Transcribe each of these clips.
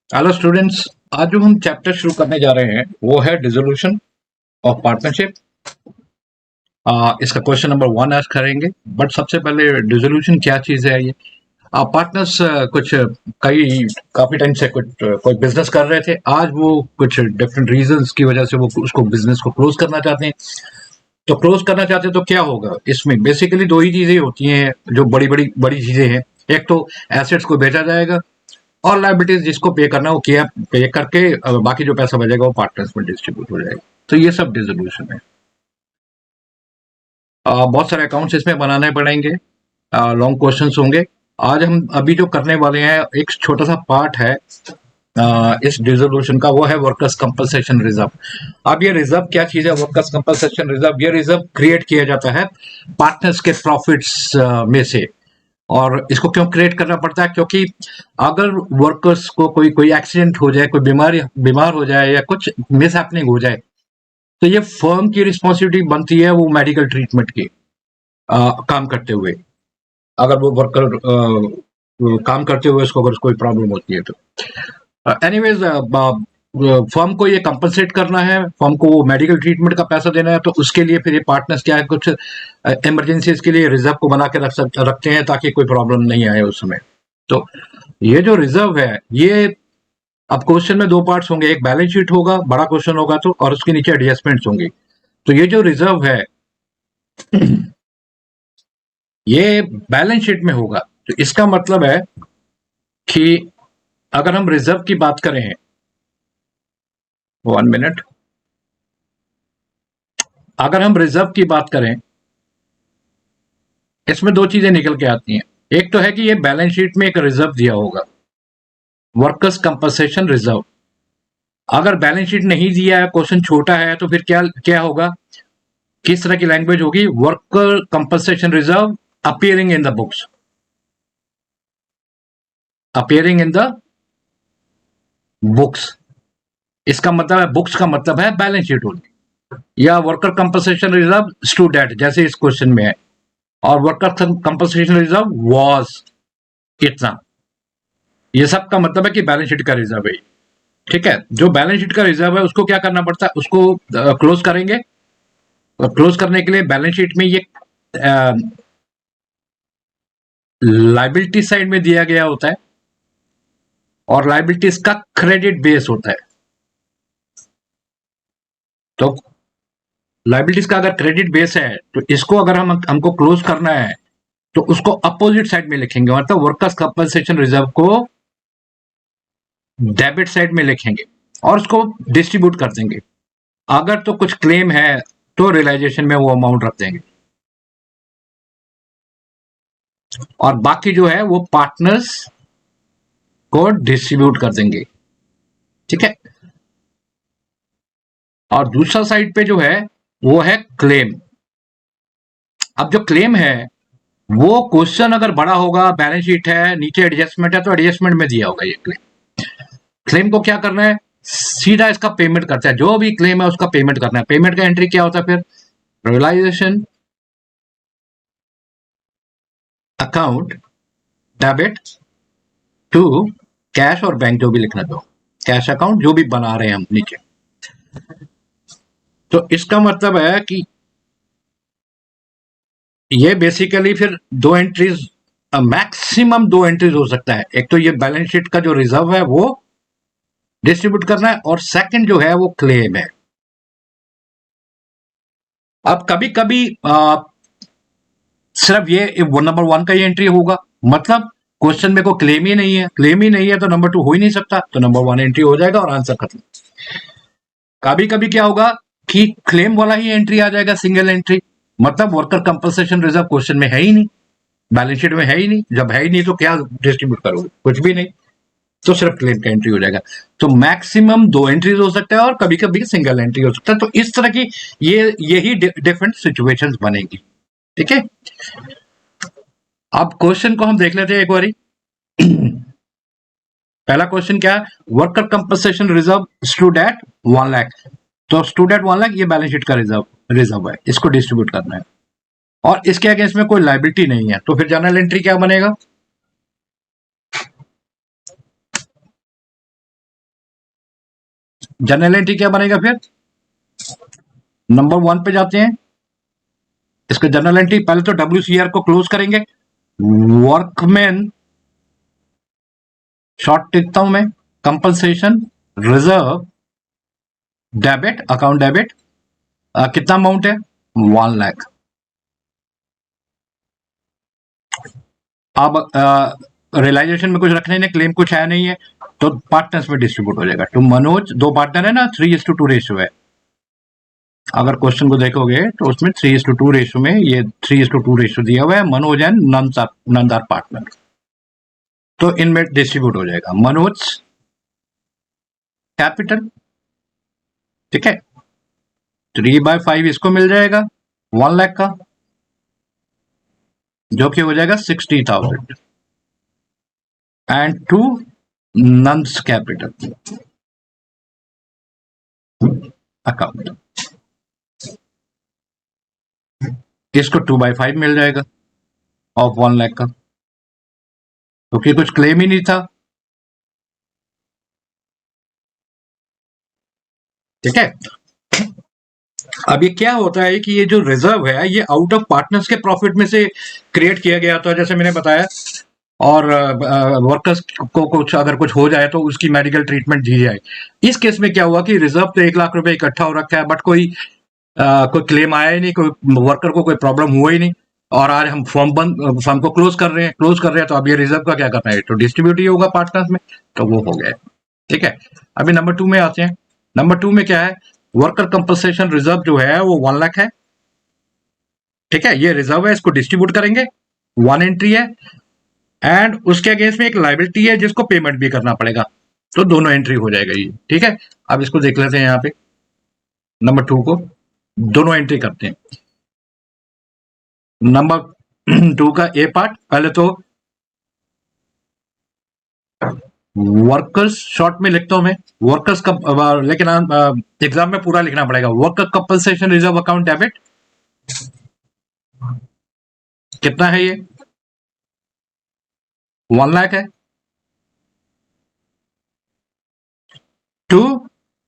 Hello students. आज जो हम चैप्टर शुरू करने जा रहे हैं वो है डिसोल्यूशन ऑफ पार्टनरशिप। इसका क्वेश्चन नंबर 1 आज करेंगे। बट सबसे पहले डिसोल्यूशन क्या चीज है ये। पार्टनर्स कुछ कई काफी टाइम से कुछ कोई बिजनेस कर रहे थे। आज वो कुछ डिफरेंट रीजंस की वजह से वो उसको बिजनेस को क्लोज करना चाहते हैं। तो क्लोज करना चाहते हैं तो क्या होगा, इसमें बेसिकली दो ही चीजें होती हैं जो बड़ी बड़ी बड़ी चीजें हैं। एक तो एसेट्स को बेचा जाएगा और लाइबिलिटीज जिसको पे करना है वो किया पे करके बाकी जो पैसा बचेगा वो पार्टनर्स में डिस्ट्रीब्यूट हो जाएगा। तो ये सब डिसोल्यूशन है। बहुत सारे अकाउंट्स इसमें बनाने पड़ेंगे। लॉन्ग क्वेश्चंस होंगे। आज हम अभी जो करने वाले हैं एक छोटा सा पार्ट है इस डिसोल्यूशन का, वो है वर्कर्स कंपनसेशन रिजर्व। अब ये रिजर्व क्या चीज है? वर्कर्स कंपनसेशन रिजर्व, ये रिजर्व क्रिएट किया जाता है पार्टनर्स के प्रॉफिट्स में से। और इसको क्यों क्रिएट करना पड़ता है? क्योंकि अगर वर्कर्स को कोई कोई एक्सीडेंट हो जाए, कोई बीमारी बीमार हो जाए या कुछ मिस हैपनिंग हो जाए, तो ये फर्म की रिस्पॉन्सिबिलिटी बनती है वो मेडिकल ट्रीटमेंट की। काम करते हुए अगर वो वर्कर काम करते हुए उसको अगर कोई प्रॉब्लम होती है तो एनीवेज फर्म को ये कंपनसेट करना है, फर्म को वो मेडिकल ट्रीटमेंट का पैसा देना है। तो उसके लिए फिर ये पार्टनर्स क्या है, कुछ इमरजेंसीज के लिए रिजर्व को बना के रखते हैं ताकि कोई प्रॉब्लम नहीं आए उस समय। तो ये जो रिजर्व है ये, अब क्वेश्चन में दो पार्ट्स होंगे, एक बैलेंस शीट होगा, बड़ा क्वेश्चन होगा तो, और उसके नीचे एडजस्टमेंट्स होंगे। तो ये जो रिजर्व है ये बैलेंस शीट में होगा। तो इसका मतलब है कि अगर हम रिजर्व की बात करें, 1 मिनट, अगर हम रिजर्व की बात करें, इसमें दो चीजें निकल के आती हैं। एक तो है कि ये बैलेंस शीट में एक रिजर्व दिया होगा, वर्कर्स कंपनसेशन रिजर्व। अगर बैलेंस शीट नहीं दिया है, क्वेश्चन छोटा है, तो फिर क्या क्या होगा, किस तरह की लैंग्वेज होगी? Worker compensation reserve appearing in the books, appearing in the books. इसका मतलब है, बुक्स का मतलब है बैलेंस शीट होगी। या वर्कर कंपनसेशन रिजर्व स्टूडेंट जैसे इस क्वेश्चन में है, और वर्कर कंपनसेशन रिजर्व वॉज इतना। ये सब का मतलब है कि बैलेंस शीट का रिजर्व है। ठीक है, जो बैलेंस शीट का रिजर्व है उसको क्या करना पड़ता है, उसको क्लोज करेंगे। और क्लोज करने के लिए बैलेंस शीट में ये लाइबिलिटी साइड में दिया गया होता है, और लाइबिलिटीज का क्रेडिट बेस होता है। तो लाइबिलिटीज का अगर क्रेडिट बेस है तो इसको अगर हमको क्लोज करना है तो उसको अपोजिट साइड में लिखेंगे, मतलब वर्कर्स कंपनसेशन रिजर्व को डेबिट साइड में लिखेंगे और उसको डिस्ट्रीब्यूट कर देंगे। अगर तो कुछ क्लेम है तो रियलाइजेशन में वो अमाउंट रख देंगे, और बाकी जो है वो पार्टनर्स को डिस्ट्रीब्यूट कर देंगे। ठीक है। और दूसरा साइड पे जो है वो है क्लेम। अब जो क्लेम है वो क्वेश्चन अगर बड़ा होगा, बैलेंस शीट है, नीचे एडजस्टमेंट है, तो एडजस्टमेंट में दिया होगा ये क्लेम। क्लेम को क्या करना है, सीधा इसका पेमेंट करता है, जो भी क्लेम है उसका पेमेंट करना है। पेमेंट का एंट्री क्या होता है फिर, realization account debit to cash और बैंक, जो भी लिखना दो, कैश अकाउंट जो भी बना रहे हैं हम नीचे। तो इसका मतलब है कि ये बेसिकली फिर दो एंट्रीज, मैक्सिमम दो एंट्रीज हो सकता है। एक तो ये बैलेंस शीट का जो रिजर्व है वो डिस्ट्रीब्यूट करना है, और सेकंड जो है वो क्लेम है। अब कभी कभी सिर्फ ये नंबर 1 का ही एंट्री होगा, मतलब क्वेश्चन में को क्लेम ही नहीं है, क्लेम ही नहीं है तो नंबर 2 हो ही नहीं सकता, तो नंबर 1 एंट्री हो जाएगा और आंसर खत्म। कभी कभी क्या होगा कि क्लेम वाला ही एंट्री आ जाएगा, सिंगल एंट्री, मतलब वर्कर कंपनसेशन रिजर्व क्वेश्चन में है ही नहीं, बैलेंस शीट में है ही नहीं। जब है ही नहीं तो क्या डिस्ट्रीब्यूट करोगे, कुछ भी नहीं। तो सिर्फ क्लेम का एंट्री हो जाएगा। तो मैक्सिमम दो एंट्रीज हो सकता है और कभी कभी सिंगल एंट्री हो सकता है। तो इस तरह की यही डिफरेंट सिचुएशंस बनेगी। ठीक है। अब क्वेश्चन को हम देख लेते हैं एक बारी। पहला क्वेश्चन क्या है, worker compensation reserve stood at 1 lakh. तो स्टूड एट 1 लाख, ये बैलेंस शीट का रिजर्व रिजर्व है, इसको डिस्ट्रीब्यूट करना है। और इसके अगेंस्ट में कोई लाइबिलिटी नहीं है, तो फिर जर्नल एंट्री क्या बनेगा, जनरल एंट्री क्या बनेगा फिर? नंबर 1 पे जाते हैं, इसका जनरल एंट्री पहले तो WCR को क्लोज करेंगे, वर्कमैन शॉर्ट लिखता हूं मैं, compensation reserve debit, account debit, कितना अमाउंट है? 1 लाख। अब रियलाइजेशन में कुछ रखने ने, क्लेम कुछ है नहीं है, तो पार्टनर्स में डिस्ट्रीब्यूट हो जाएगा। तो मनोज, 2 पार्टनर है ना, 3:2 रेशियो है। अगर क्वेश्चन को देखोगे तो उसमें 3:2 रेशियो में, ये 3:2 रेशियो दिया हुआ है, Manoj and Nand are partner, तो इनमें डिस्ट्रीब्यूट हो जाएगा। मनोज कैपिटल, ठीक है, 3/5 इसको मिल जाएगा 1 लाख का, जो कि हो जाएगा 60,000, and to Nand's capital account, इसको 2/5 मिल जाएगा ऑफ 1 लाख का, क्योंकि कुछ क्लेम ही नहीं था, ठीक है। अब ये क्या होता है कि ये जो रिजर्व है ये आउट ऑफ पार्टनर्स के प्रॉफिट में से क्रिएट किया गया था, जैसे मैंने बताया, और वर्कर्स को कुछ अगर कुछ हो जाए तो उसकी मेडिकल ट्रीटमेंट दी जाए। इस केस में क्या हुआ कि रिजर्व तो 1 लाख रुपए इकट्ठा हो रखा है, बट कोई क्लेम आया ही नहीं, कोई वर्कर को कोई प्रॉब्लम हुआ ही नहीं, और आज हम फॉर्म को क्लोज कर रहे हैं, तो अब ये रिजर्व का क्या करना है, तो डिस्ट्रीब्यूट ही होगा पार्टनर्स में, तो वो हो गया, ठीक है। अभी नंबर 2 में आते हैं। नंबर 2 में क्या है, वर्कर कंपनसेशन रिजर्व जो है वो 1 लाख है, ठीक है, ये रिजर्व है, इसको डिस्ट्रीब्यूट करेंगे, 1 एंट्री है, एंड उसके अगेंस्ट में एक लाइबिलिटी है जिसको पेमेंट भी करना पड़ेगा, तो दोनों एंट्री हो जाएगा ये, ठीक है। अब इसको देख लेते हैं, यहाँ पे नंबर 2 को दोनों एंट्री करते हैं। नंबर 2 का ए पार्ट, पहले तो वर्कर्स शॉर्ट में लिखता हूं मैं, वर्कर्स का, लेकिन एग्जाम में पूरा लिखना पड़ेगा, worker compensation reserve account debit, कितना है ये? 1 लाख है। टू,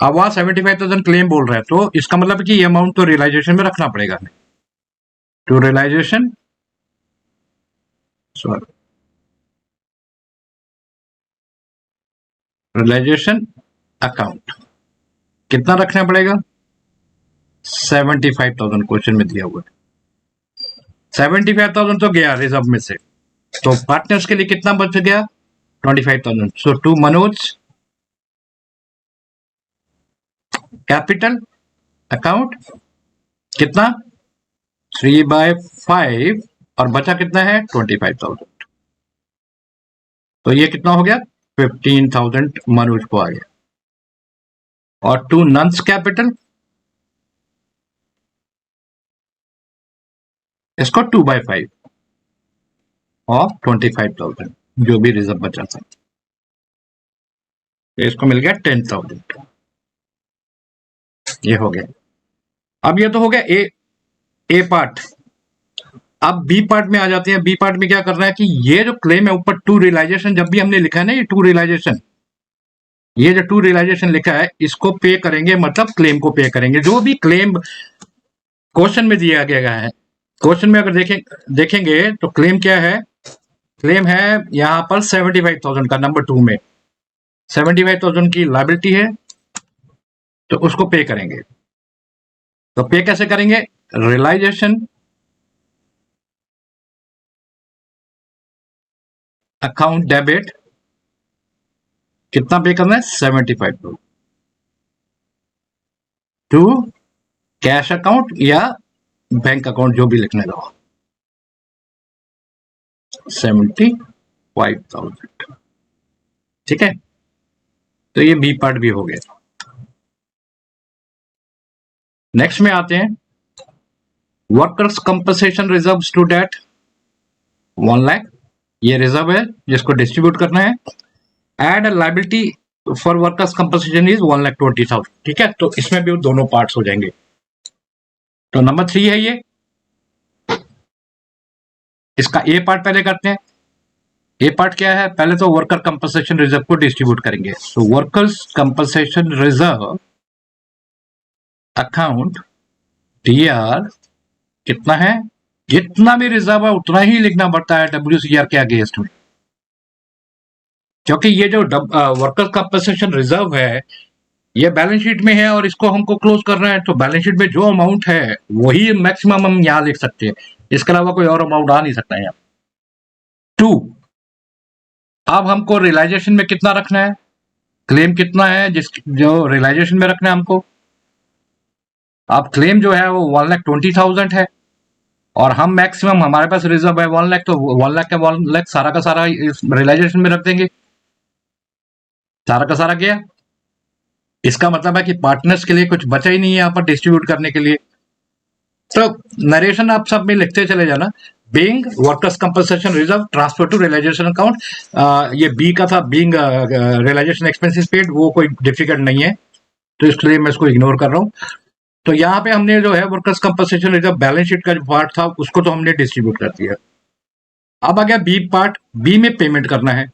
अब वहां 75,000 क्लेम बोल रहा है, तो इसका मतलब कि ये अमाउंट तो रियलाइजेशन में रखना पड़ेगा, to realization, sorry, realization account कितना रखना पड़ेगा? 75,000 क्वेश्चन में दिया हुआ है, 75,000 तो गया रिजर्व में से, तो पार्टनर्स के लिए कितना बच गया? 25,000। सो टू मनोज कैपिटल अकाउंट कितना? 3/5, और बचा कितना है? 25,000, तो ये कितना हो गया? 15,000 मनोज को आ गया, और टू नंस कैपिटल, इसको 2/5 और 25,000 जो भी रिजर्व बचा था, तो इसको मिल गया 10,000, ये हो गया। अब ये तो हो गया ए पार्ट। अब बी पार्ट में आ जाते हैं। बी पार्ट में क्या करना है कि ये जो क्लेम है ऊपर, टू रियलाइजेशन, जब भी हमने लिखा है ना ये टू रियलाइजेशन, ये जो टू रियलाइजेशन लिखा है इसको पे करेंगे, मतलब क्लेम को पे करेंगे, जो भी क्लेम क्वेश्चन में दिया गया है। क्वेश्चन में अगर देखेंगे तो क्लेम क्या है? क्लेम है यहां पर 75,000 का, नंबर 2 में 75,000 की लायबिलिटी है, तो उसको पे करेंगे। तो पे कैसे करेंगे? रियलाइजेशन अकाउंट डेबिट, कितना पे करना है? 75,000 टू कैश अकाउंट या बैंक अकाउंट, जो भी लिखने का, 75,000, ठीक है। तो ये बी पार्ट भी हो गया। नेक्स्ट में आते हैं, workers compensation reserve stood at 1 lakh, ये रिजर्व है जिसको डिस्ट्रीब्यूट करना है, add liability for workers compensation is 1,20,000, ठीक है। तो इसमें भी दोनों पार्ट्स हो जाएंगे। तो नंबर 3 है ये, इसका ए पार्ट पहले करते हैं। ये पार्ट क्या है, पहले तो वर्कर कंपनसेशन रिजर्व को डिस्ट्रीब्यूट करेंगे। तो workers compensation reserve account DR कितना है, जितना भी रिजर्व है उतना ही लिखना पड़ता है डब्ल्यूसीआर के अगेंस्ट में, क्योंकि ये जो वर्कर कंपनसेशन रिजर्व है ये बैलेंस शीट में है और इसको हमको क्लोज करना है, तो बैलेंस शीट में जो अमाउंट है वही मैक्सिमम हम यहाँ लिख सकते हैं, इसके अलावा कोई और अमाउंट आ नहीं सकता है यहाँ। 2, अब हमको रियलाइजेशन में कितना रखना है, क्लेम कितना है जो रियलाइजेशन में रखना है हमको। अब क्लेम जो है वो 1,20,000 है और हम मैक्सिमम हमारे पास रिजर्व है 1 लाख, तो 1 लाख का 1 लाख सारा का सारा इस रियलाइजेशन में रख देंगे, सारा का सारा गया। इसका मतलब है कि पार्टनर्स के लिए कुछ बचा ही नहीं है यहाँ पर डिस्ट्रीब्यूट करने के लिए। तो नरेशन आप सब में लिखते चले जाना, being workers compensation reserve transfer to realization account. ये बी का था, बीइंग रियलाइजेशन एक्सपेंसेस पेड, वो कोई डिफिकल्ट नहीं है तो इसलिए मैं इसको इग्नोर कर रहा हूँ। तो यहाँ पे हमने जो है workers compensation reserve balance sheet का जो पार्ट था उसको तो हमने डिस्ट्रीब्यूट कर दिया। अब आ गया बी पार्ट, बी में पेमेंट करना है।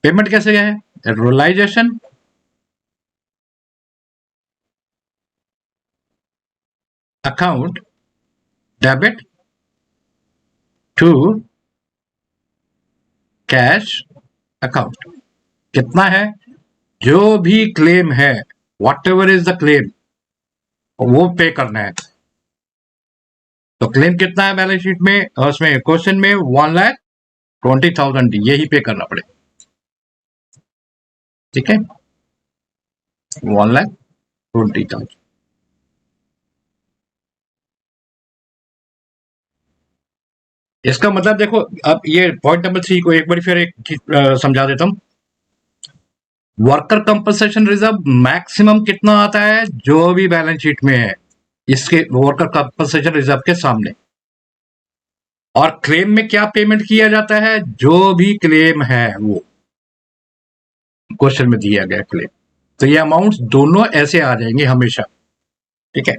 पेमेंट कैसे है, realization account debit to cash account. कितना है, जो भी क्लेम है whatever is the claim वो पे करना है। तो क्लेम कितना है बैलेंस शीट में, उसमें क्वेश्चन में 1,20,000 यही पे करना पड़ेगा, ठीक है, 1,20,000। इसका मतलब देखो, अब ये पॉइंट नंबर 3 को एक बार फिर एक समझा देता हूं। वर्कर कंपनसेशन रिजर्व मैक्सिमम कितना आता है जो भी बैलेंस शीट में है इसके वर्कर कंपनसेशन रिजर्व के सामने, और क्लेम में क्या पेमेंट किया जाता है, जो भी क्लेम है वो क्वेश्चन में दिया गया क्लेम, तो ये अमाउंट्स दोनों ऐसे आ जाएंगे हमेशा, ठीक है।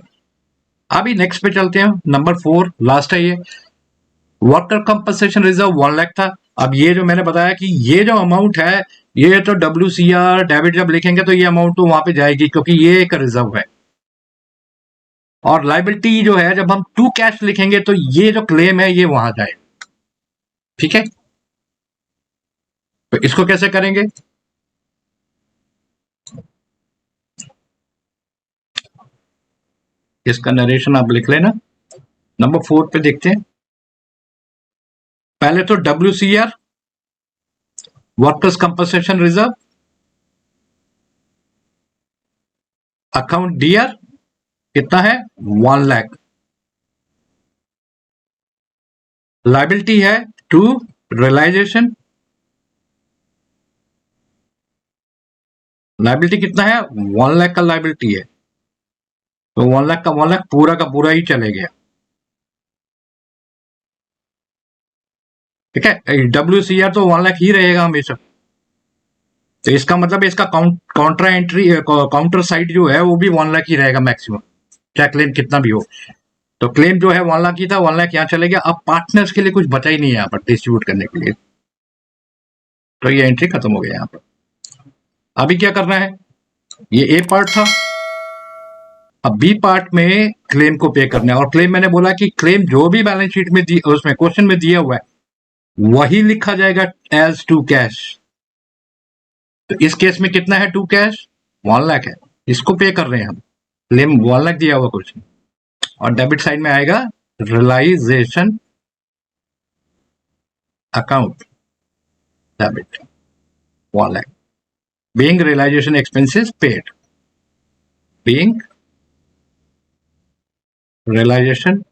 अभी नेक्स्ट पे चलते हैं, नंबर 4 लास्ट है ये। वर्कर कंपनसेशन रिजर्व 1 लाख था। अब ये जो मैंने बताया कि ये जो अमाउंट है ये तो WCR डेबिट जब लिखेंगे तो ये अमाउंट तो वहां पे जाएगी क्योंकि ये एक रिजर्व है, और लाइबिलिटी जो है जब हम टू कैश लिखेंगे तो ये जो क्लेम है ये वहां जाए, ठीक है। तो इसको कैसे करेंगे, इसका नरेशन आप लिख लेना। नंबर 4 पे देखते हैं, पहले तो WCR workers compensation reserve account DR कितना है 1 लाख, लाइबिलिटी है टू रियलाइजेशन, लाइबिलिटी कितना है 1 लाख का लाइबिलिटी है, तो 1 लाख का 1 लाख पूरा का पूरा ही चले गया, ठीक है। WCR तो 1 लाख ही रहेगा हमेशा, तो इसका मतलब इसका काउंटर एंट्री काउंटर साइड जो है वो भी 1 लाख ही रहेगा मैक्सिमम, चाहे क्लेम कितना भी हो। तो क्लेम जो है 1 लाख ही था, 1 लाख यहाँ चले गया। अब पार्टनर्स के लिए कुछ बचा ही नहीं है यहाँ पर डिस्ट्रीब्यूट करने के लिए, तो ये एंट्री खत्म हो गया यहाँ पर। अभी क्या करना है, ये ए पार्ट था, अब बी पार्ट में क्लेम को पे करना है। और क्लेम मैंने बोला कि क्लेम जो भी बैलेंस शीट में उसमें क्वेश्चन में दिया हुआ है वही लिखा जाएगा एज टू कैश। तो इस केस में कितना है टू कैश 1 लाख है, इसको पे कर रहे हैं हम, क्लेम 1 लाख दिया हुआ कुछ, और डेबिट साइड में आएगा realization account debit 1 lakh, being realization expenses paid, being realization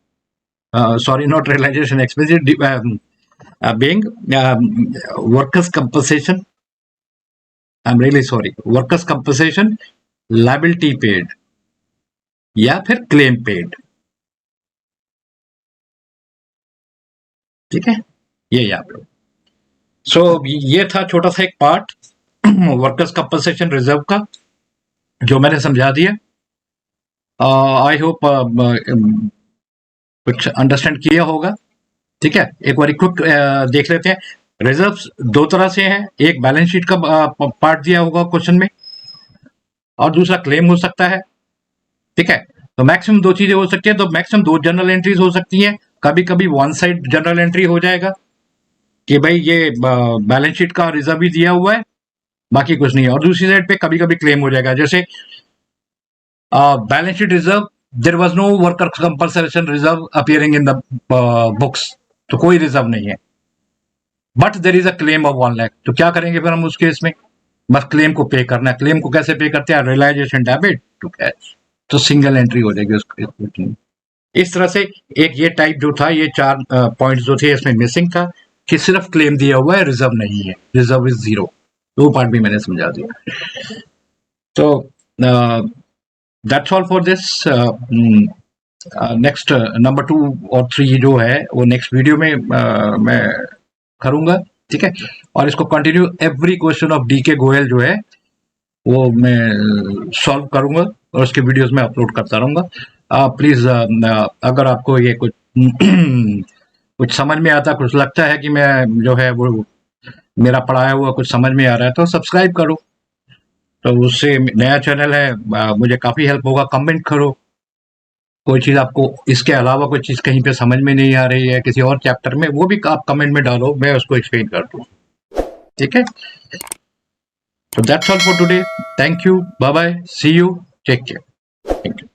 sorry not realization expenses, being workers compensation, I'm really sorry, workers compensation liability paid या फिर क्लेम पेड, ठीक है, ये यहाँ पे। सो ये था छोटा सा एक पार्ट वर्कर्स कंपनसेशन रिजर्व का जो मैंने समझा दिया। आई होप कुछ अंडरस्टैंड किया होगा, ठीक है। एक बार क्विक देख लेते हैं, रिजर्व्स दो तरह से हैं, एक बैलेंस शीट का पार्ट दिया होगा क्वेश्चन में और दूसरा क्लेम हो सकता है। ठीक है, तो मैक्सिमम दो चीजें हो सकती है, तो मैक्सिमम दो जनरल एंट्रीज हो सकती हैं। कभी कभी वन साइड जनरल एंट्री हो जाएगा कि भाई ये बैलेंस शीट का रिजर्व ही दिया हुआ है, बाकी कुछ नहीं है, और दूसरी साइड पे कभी कभी क्लेम हो जाएगा, जैसे balance sheet reserve there was no worker compensation reserve appearing in the books, तो कोई रिजर्व नहीं है, but there is a claim of 1 lakh. तो क्या करेंगे फिर हम उस केस में, बस क्लेम को पे करना है। क्लेम को कैसे पे करते हैं, रियलाइजेशन डेबिट टू कैश, तो सिंगल एंट्री हो जाएगी उसकी। इस तरह से एक ये टाइप जो था, ये 4 पॉइंट्स जो थे इसमें मिसिंग था कि सिर्फ क्लेम दिया हुआ है, रिजर्व नहीं है, रिजर्व इज 0। वो पार्ट भी मैंने समझा दिया। तो that's all for this. Next number 2 और 3 जो है वो नेक्स्ट वीडियो में मैं करूंगा। ठीक है, और इसको continue every question of D के गोयल जो है वो मैं सॉल्व करूंगा और उसके वीडियोस में अपलोड करता रहूंगा। प्लीज अगर आपको ये कुछ कुछ समझ में आता, कुछ लगता है कि मैं जो है वो मेरा पढ़ाया हुआ कुछ समझ में आ रहा है, तो सब्सक्राइब करो, तो उससे नया चैनल है, मुझे काफी हेल्प होगा। कमेंट करो, कोई चीज आपको इसके अलावा कोई चीज कहीं पे समझ में नहीं आ रही है किसी और चैप्टर में, वो भी आप कमेंट में डालो, मैं उसको एक्सप्लेन कर दूँ। ठीक है, so that's all for today. Thank you. Bye bye. See you. Take care. Thank you.